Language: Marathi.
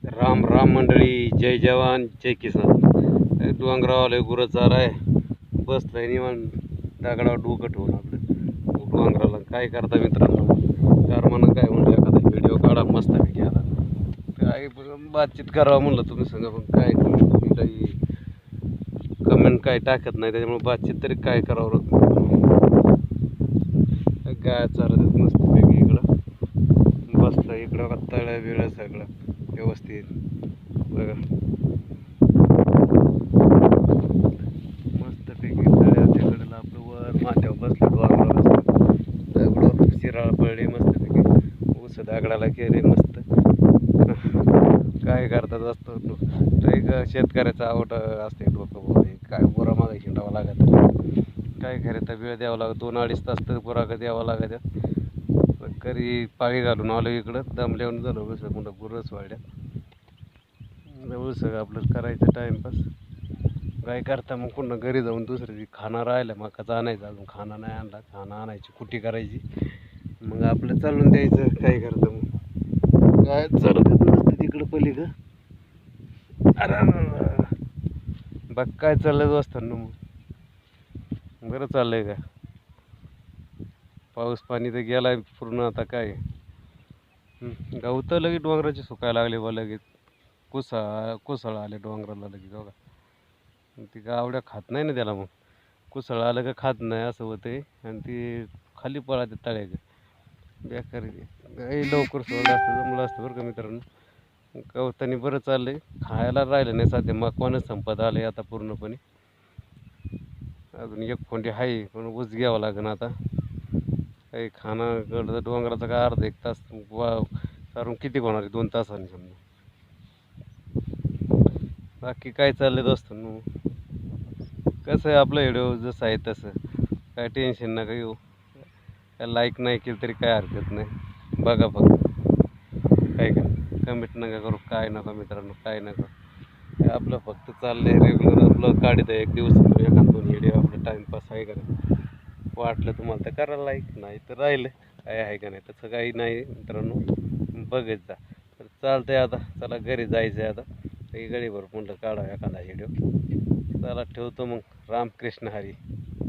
राम राम मंडळी, जय जवान जय किसान. डोंगरावाले गुरं चाराय बसलाय निवांत दगडावर डोकं ठेवून आपलं डोंगराला. काय करता मित्रांनो, कार म्हणून काय म्हणलं एखादा व्हिडिओ काढा मस्तपैकी. आता काय बातचीत करावं म्हणलं तुम्ही सांगा, पण काय तुम्ही काही कमेंट काय टाकत नाही, त्याच्यामुळे बातचीत तरी काय करावं. गाय चालत मस्तपैकी इकडं बसला, इकडं तळ्या बिळं सगळं व्यवस्थित बघा. मस्तपैकी तळ्याच्या कडेला आपलं वर माथ्यावर बसलं डोंगरावर, दगडावर शिराळ पडले मस्तपैकी, ऊस दगडाला केले मस्त. काय करतात असतो एक शेतकऱ्याचा आवड असते डोकं काय बोरा मागे हिंडावं लागत, काय खरं तर वेळ द्यावा लागत, 2-2.5 तास तर बोरा द्यावा लागत. करी पाळी घालून आलो इकडं, दमल्यावर झालं बसं मोठं गुरस वाड्यात जवळ सगळं आपलं करायचं टाईमपास. काय करता मग पुन्हा घरी जाऊन दुसऱ्या दिवशी खाना राहिला मकाचा आणायचा, अजून खाना नाही आणला, खाना आणायची कुटी करायची, मग आपलं चालून द्यायचं. काय करतं मग काय चालत नसतं तिकडं पलीकडं. अरे बघ काय चाललं असतं ना, मग बरं चाललंय का. पाऊस पाणी तर गेलाय पूर्ण, आता काय गवतं लगेच डोंगराचे सुकायला लागले बा, लगेच कुसळ आले डोंगराला लगेच बघा. ती गावड्या खात नाही ना त्याला, मग कुसळ आलं का खात नाही असं होते, आणि ती खाली पळाते तळ्याचं बेकार. काही लवकर सोडलं असतं जमलं असतं बरं का मित्रांनो. गवतानी बरं चाललंय, खायला राहिलं नाही सध्या, मकवानच संपत आले आता पूर्णपणे. अजून एक फोंडी आहे पण ऊस घ्यावं लागेल आता. काही खाणं गड डोंगराचा काय अर्धा 1 तास सारून किती होणार आहे, 2 तासांनी समजा. बाकी काय चाललं असतं कसं आहे आपलं व्हिडिओ जसं आहे तसं, काय टेन्शन नका घेऊ. काय लाईक नाही केलं तरी काय हरकत नाही, बघा फक्त. काय का कमेंट नका करू, काय नका मित्रांनो, काय नका. काय आपलं फक्त चाललंय रेग्युलर आपलं काढत आहे, 1 दिवस 1-2 व्हिडिओ आपलं टाईमपास आहे का नाही. वाटलं तुम्हाला तर करा लाईक, नाही तर राहिलं काय आहे का नाही, तसं काही नाही मित्रांनो, बघत जा. तर चालतंय आता, चला घरी जायचं आहे आता. काही गडीभर म्हटलं काढा एखादा व्हिडिओ. चला ठेवतो मग, रामकृष्ण हरी.